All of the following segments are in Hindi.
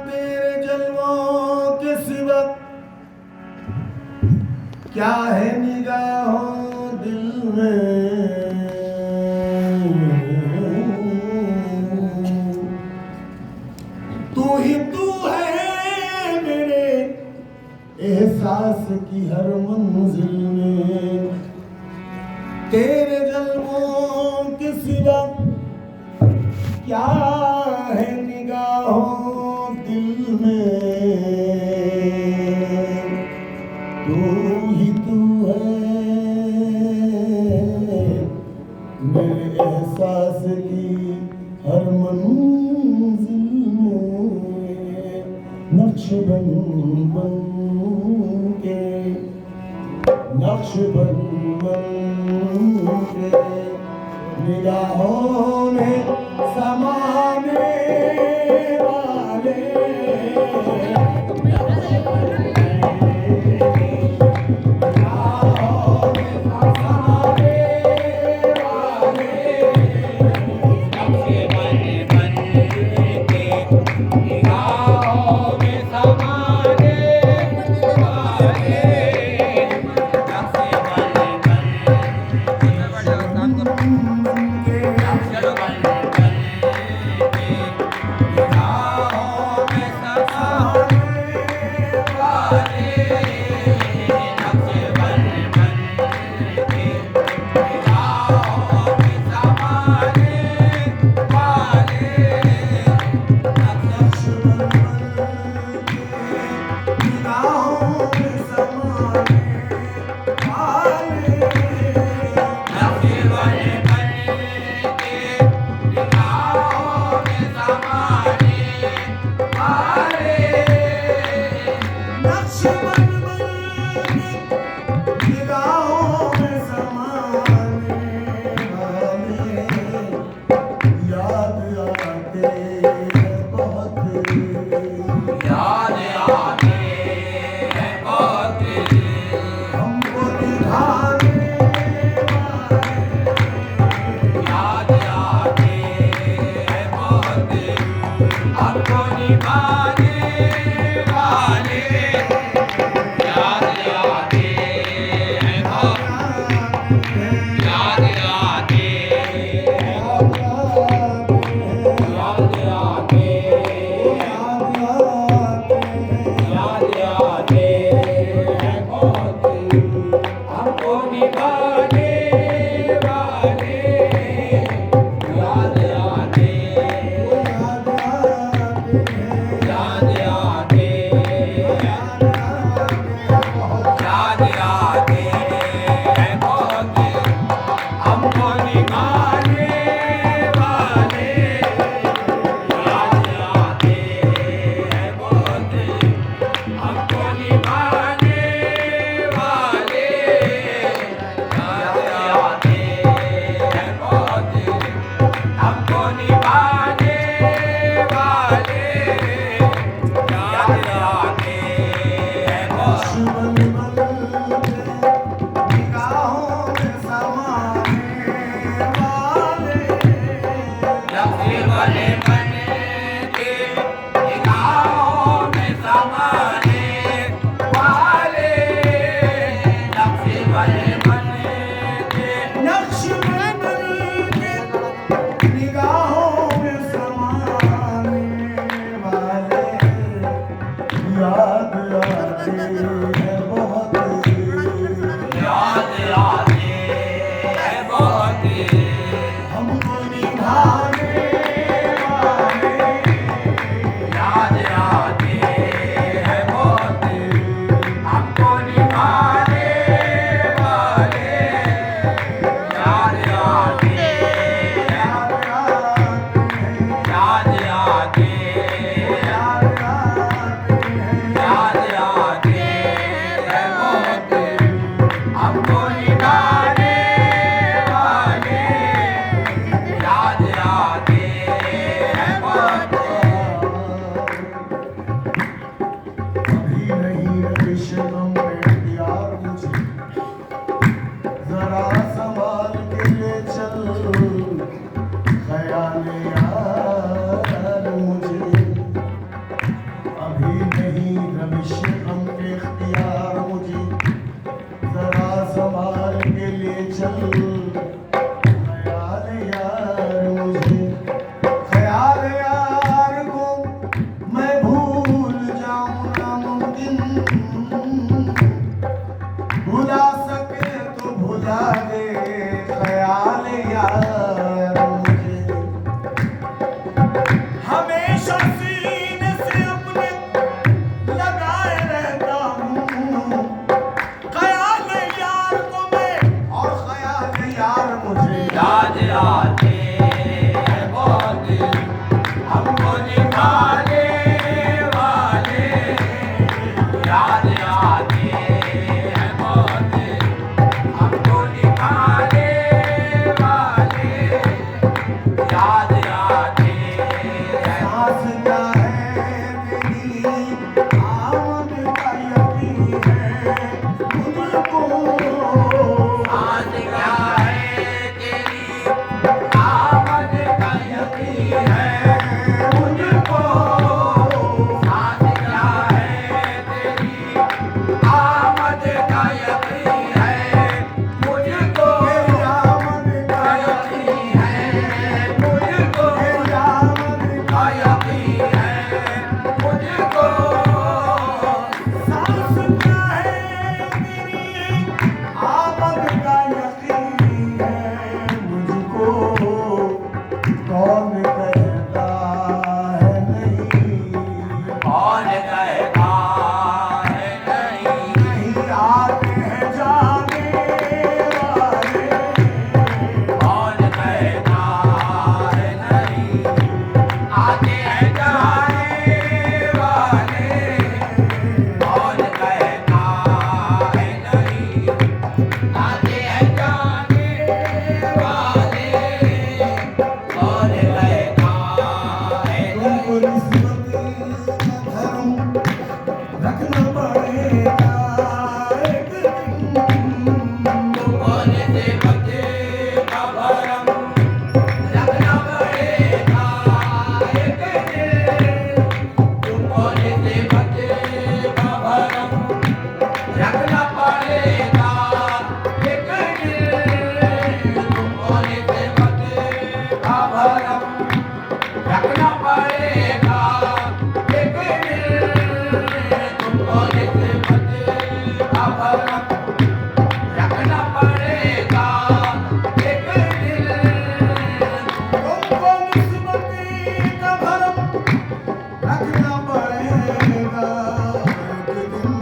तेरे जलवों के सिवा क्या है निगाहों दिल में, तू ही तू है मेरे एहसास की हर मंजिल में। तेरे जलवों के सिवा क्या है निगाहों दिल में, तू ही तू है मेरे एहसास की हर मंजिल में। नक्श बन बन के, नक्श बन बन के निगाहों में समाने वाले, रविश गम इख्तियार मुझे जरा संभाल के ले चल ख्याल यार मुझे अभी नहीं रविश गम इख्तियार मुझे जरा संभाल के ले चल ख्याल यार मुझे ख्याल यार को मैं भूल जाऊं नामुमकिन भुला सके तो भुला दे ख्याल यार मुझे हमेशा सीने से अपने लगाए रहता हूँ ख्याल यार को मैं और ख्याल यार मुझे याद आते हैं बहुत हमको निभाने वाले याद आते हैं बहुत हमको निभाने वाले याद आते हैं सांस क्या है तेरी आमद का यकीन है मुझको आज क्या है तेरी आमद का यकीन है मुझको आज क्या है तेरी आमद का यकीन है मुझको तेरी आमद का यकीन है मुझको तेरी आमद का यकीन है मुझको सांस क्या है तेरी आमद का यकीन है मुझको कौन कहता है नहीं कौन कहता है नहीं नहीं आते हैं जाने वाले कौन कहता है नहीं आते हैं जाने वाले कौन कहता है नहीं आते हैं जाने वाले कौन कहता है तुमको निस्बत का धर्म रखना पड़ेगा एक दिन कौन से बच्चे का भरम रखना पड़ेगा एक दिन तुमको से बच्चे का भरम रखना पड़ेगा एक दिन तुमको से बच्चे का भरम रखना पड़ेगा एक दिन तुमको से बच्चे का भरम रखना पड़ेगा एक दिन तुमको निस्बत का भरम रखना पड़ेगा एक दिन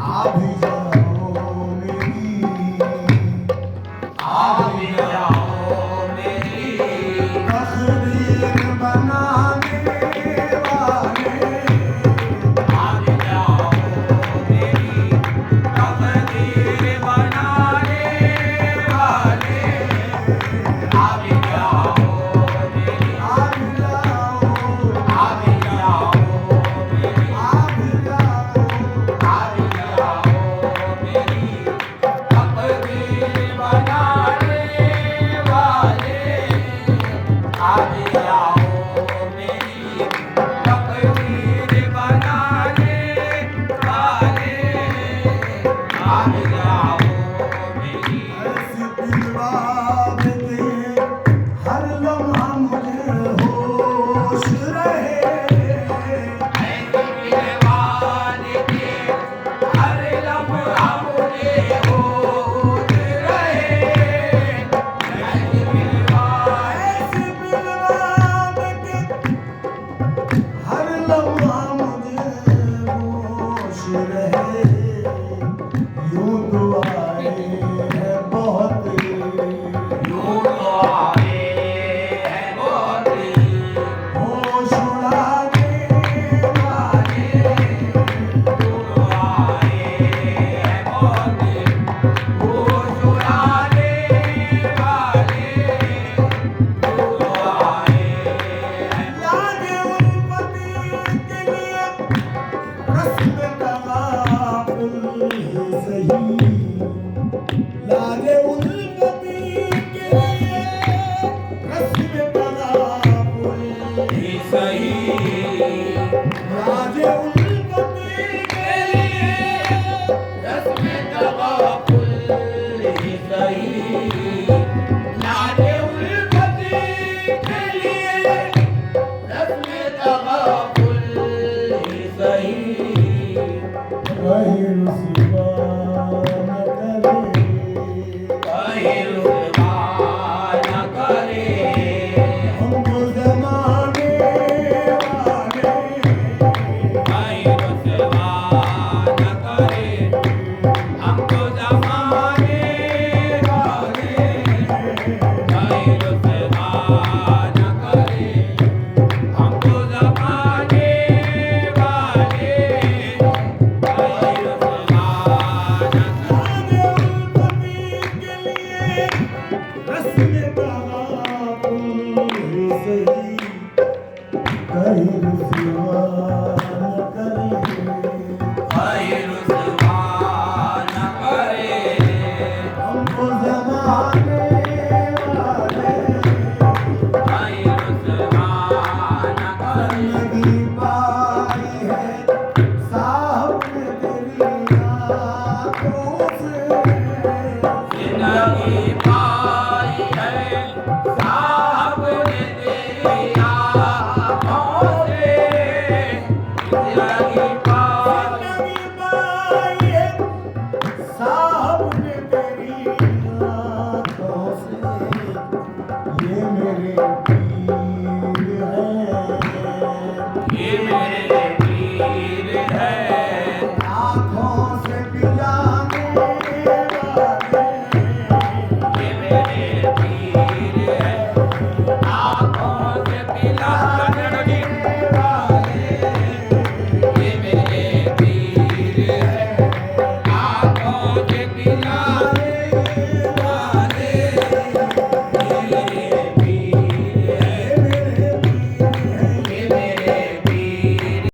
आ भी जाओ मेरी आ भी जाओ मेरी तकदीर बनाने वाले आ भी जाओ मेरी तकदीर बनाने वाले आ भी जाओ मेरी आ भी जाओ आ भी जाओ मेरी आ भी जाओ आ भी जाओ मेरी तकदीर बनाने वाले आ भी जाओ मेरी तकदीर बनाने वाले आ भी जाओ मेरी ऐसी दिलवा देते हर लम्हा मुझे होश रहे ऐसी दिलवाने के हर लम्हा मुझे होश रहे ऐसी दिलवाने ऐसी दिलवा देते हर लम्हा मुझे होश रहे यूं तो आए हैं बहुत यूं तो आए हैं बहुत होश उड़ाने वाले यूं तो आए हैं बहुत होश उड़ाने वाले यूं तो आए हैं याद उन पति के लिए रस्म कमा लाजे उल्फती के लिए रस्म तग़ाफ़ुल ही सही, लाजे उल्फती के लिए रस्म तग़ाफ़ुल ही सही। रही